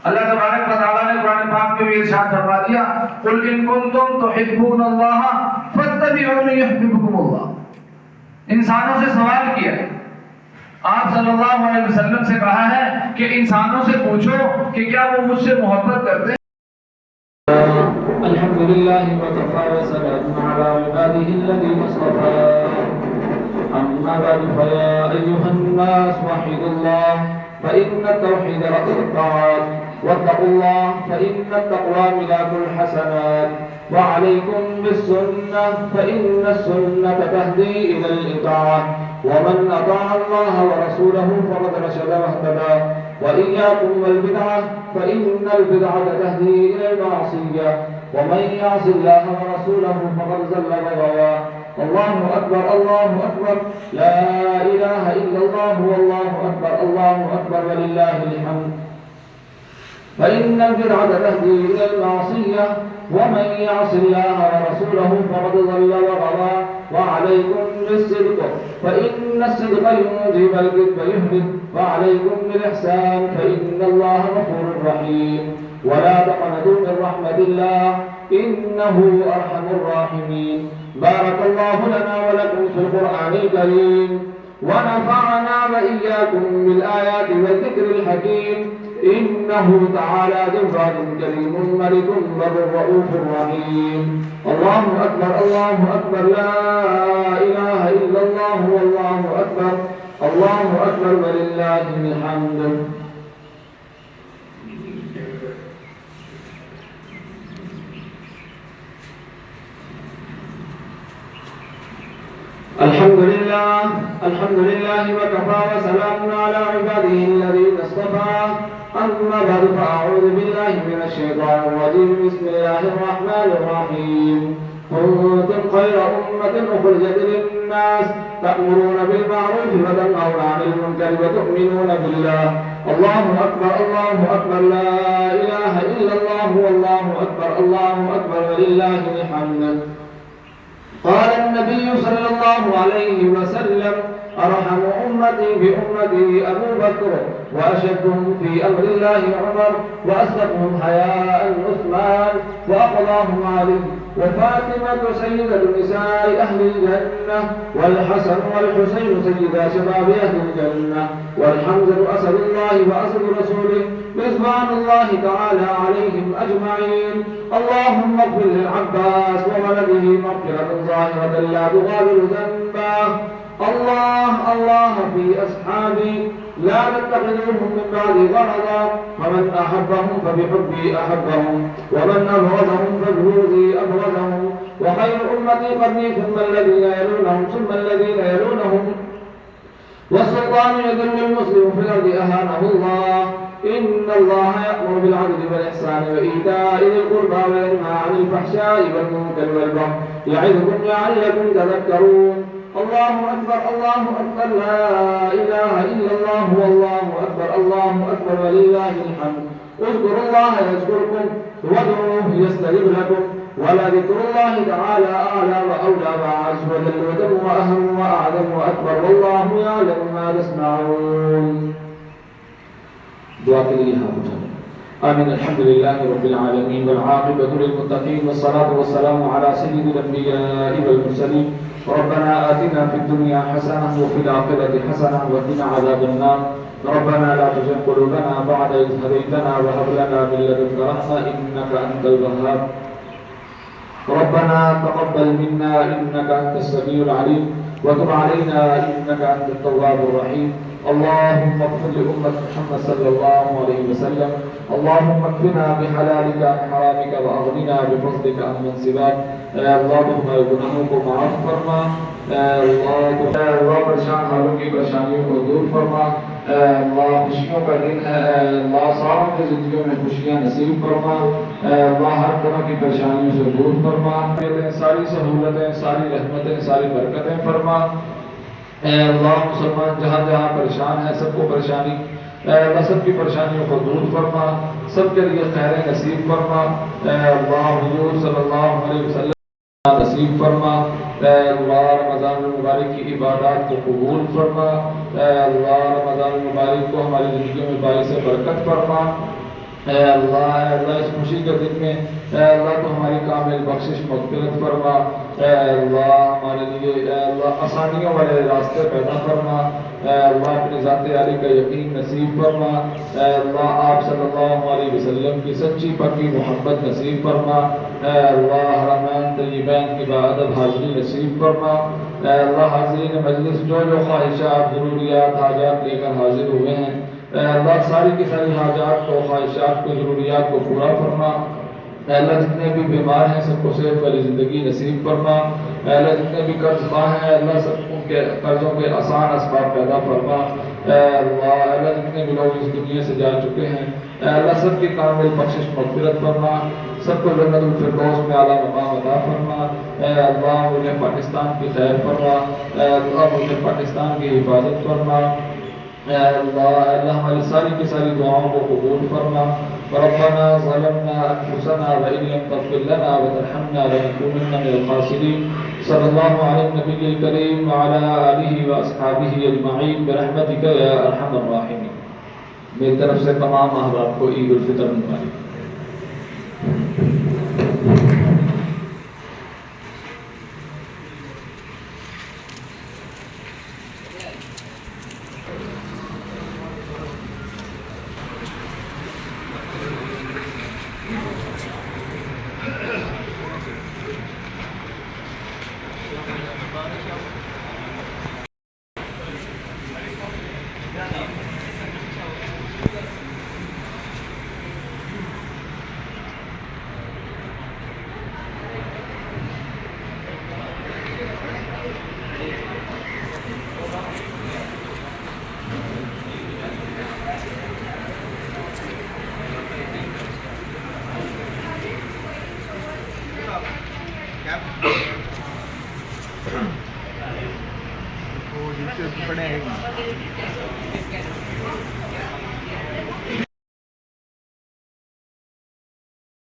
अल्लाह तबारक व तआला ने कुरान पाक में भी इरशाद फरमा दिया, कुल इन कुंतुम तुहिब्बूनल्लाह फत्तबिऊनी युहिब्बुकुमुल्लाह। इंसानों से सवाल किया, आप सल्लल्लाहु अलैहि वसल्लम से कहा है कि इंसानों से पूछो कि क्या वो मुझसे मोहब्बत करते हैं। अल्हम्दुलिल्लाह व कफ़ा व सलामुन अला इबादिही अल्लज़ीना इस्तफ़ा। अम्मा बअद फया अय्युहन नास वहिदुल्लाह फ़इन्न तौहीद रअ्सुत ताआत वत्तक़ुल्लाह फ़इन्न तक़वा मिलाकुल हसनात वअलैकुम बिस्सुन्नह फ़इन्न अस्सुन्नता तहदी इलल इताअह वमन अताअ अल्लाह व रसूलहु फ़क़द रशद वहतदा वइय्याकुम वल बिदअह फ़इन्नल बिदअता तहदी इलल मासिय्यह वमन यअसि अल्लाह व रसूलहु फ़क़द ज़ल्ल व गवा। अल्लाहु अकबर ला इलाहा इल्लल्लाह वल्लाहु अकबर वलिल्लाहिल हम्द। فإن البدعة تهدي إلى المعصية ومن يعص الله ورسوله فقد ضل وغوى وعليكم بالصدق فإن الصدق يوجب الكذب يهلك وعليكم بالإحسان فإن الله غفور رحيم ولا تقنطوا من رحمة الله إنه أرحم الراحمين. بارك الله لنا ولكم في القرآن الكريم ونفعنا وإياكم بالآيات والذكر الحكيم إنه تعالى جواد كريم ملك بر رؤوف رحيم. الله أكبر لا إله إلا الله والله أكبر ولله الحمد. الحمد لله وكفى وسلام على عباده الذين اصطفى. أما بعد فأعوذ بالله من الشيطان الرجيم. بسم الله الرحمن الرحيم. كنتم خير أمة أخرجت للناس تأمرون بالمعروف وتنهون عن المنكر وتؤمنون بالله. الله أكبر لا إله إلا الله والله أكبر ولله الحمد. قال النبي صلى الله عليه وسلم أرحم أمتي بأمتي أبو بكر وأشدهم في أمر الله عمر وأصدقهم حياء عثمان وأقضاهم علي وفاطمة سيدة نساء أهل الجنة والحسن والحسين سيدا شباب أهل الجنة والحمزة أسد الله وأسد رسوله رضوان الله تعالى عليهم أجمعين. اللهم اغفر للعباس وولده مغفرة ظاهرة لا تغادر ذنبا. الله في أصحابي لا نتخذهم من بعد غرضا فمن أحبهم فبحبي أحبهم ومن أبغضهم فبغضي أبغضهم وخير أمتي قرني ثم الذين يلونهم والسلطان يذل المسلم في الأرض أهانه الله. إن الله يأمر بالعدل والإحسان وإيتاء ذي القربى وينهى عن الفحشاء والمنكر والبغي يعظكم لعلكم تذكرون. الله أكبر لا إله إلا الله والله أكبر ولله الحمد. اذكروا الله يذكركم وادعوه يستجب لكم ولذكر الله تعالى أعلى وأولى وأعز وجل وجل وأهم وأعظم وأكبر والله يعلم ما تصنعون. दुआ के लिए हाथ उठाएं. आमीन. अल्हम्दुलिल्लाह रब्बिल आलमीन वल आक़िबतु लिल मुत्तक़ीन वस्सलातु वस्सलामु अला सय्यिदिल अंबिया'i वल मुरसलीन. रब्बना आतिना फिद दुनिया हसनह व फिल आखिरति हसनह व क़िना अज़ाबन नार. रब्बना ला तुज़िग़ क़ुलूबना बअद इज़ हदैतना व हब लना मिन लदुनका रहमह इन्नका अंतल वह्हाब. रब्बना तक़ब्बल मिन्ना इन्नका अंतस समीउल अलीम व तुब अलैना इन्नका अंतत तव्वाबुर रहीम. اللهم اغفر لأمة محمد صلى الله عليه وسلم. اللهم اكفنا بحلالك عن حرامك وأغننا بفضلك عن من سواك. अल्लाह तुम्हारे गुनाहों को माफ फरमा. अल्लाह परेशान हालों की परेशानियों को दूर फरमा. अल्लाह खुशियों का दिन है. अल्लाह सारों की जिंदगियों में खुशियाँ नसीब फरमा. अल्लाह हर तरह की परेशानियों से दूर फरमा. सारी सहूलतें, सारी रहमतें, सारी बरकतें फरमा. अल्लाह मुसलमान जहाँ जहाँ परेशान है सबको परेशानी अल्लाह सबकी परेशानियों को दूर फरमा. सबके लिए खैर नसीब फरमा. अल्लाह हुजूर सल्लल्लाहु अलैहि वसल्लम नसीब फरमा. अल्लाह रमज़ान मुबारक की इबादत को कबूल फरमा. अल्लाह रमज़ान मुबारक को हमारी ज़िंदगी में बाइस बरकत फरमा. अल्लाह इस खुशी के दिन में अल्लाह तो हमारी कामिल बख्शिश मग़फ़िरत फरमा। अल्लाह हमारे लिए अल्लाह आसानियों वाले रास्ते पैदा फरमा। अल्लाह अपनी ज़ात आली का यकीन नसीब फरमा। अल्लाह आप सल्लल्लाहु अलैहि वसल्लम की सच्ची पक्की मोहब्बत नसीब फरमा। अल्लाह हरमैन तय्यबैन की बाअदब हाज़िरी नसीब फरमा। अल्लाह हाज़रीन मजलिस जो ख्वाहिशात ज़रूरियात हाजात लेकर हाजिर हुए हैं, अल्लाह सारी की सारी हाजात को ख्वाहिशात को ज़रूरियात को पूरा फरमा। अल्लाह जितने भी बीमार हैं सबको सेहत वाली ज़िंदगी नसीब फरमा। अल्लाह जितने भी कर्ज ख़्वाह हैं अल्लाह सबको के कर्ज़ों के आसान असबाब पैदा फरमा। अल्लाह जितने भी लोग इस दुनिया से जा चुके हैं अल्लाह सबकी कामिल बख्शिश मग़फ़िरत फरमा। सबको जन्नतुल फिरदौस में आला मकाम अता फरमा। अल्लाह मुझे पाकिस्तान की खैर फरमा। अल्लाह मुझे पाकिस्तान की हिफाजत फरमा। अल्लाह हमारी सारी की सारी दुआओं को कबूल फरमा। रब्बना ज़लमना अनफुसना व इन लम तग़फिर लना व तरहमना लनकूनन्ना मिनल ख़ासिरीन। सल्लल्लाहु अलैहि नबिय्यिल करीम व अला आलिहि व अस्हाबिहि अजमईन बिरहमतिका या अरहमर राहिमीन। मेरी तरफ से तमाम अहबाब को ईद उल फितर मुबारक। वो नीचे पड़े हैं।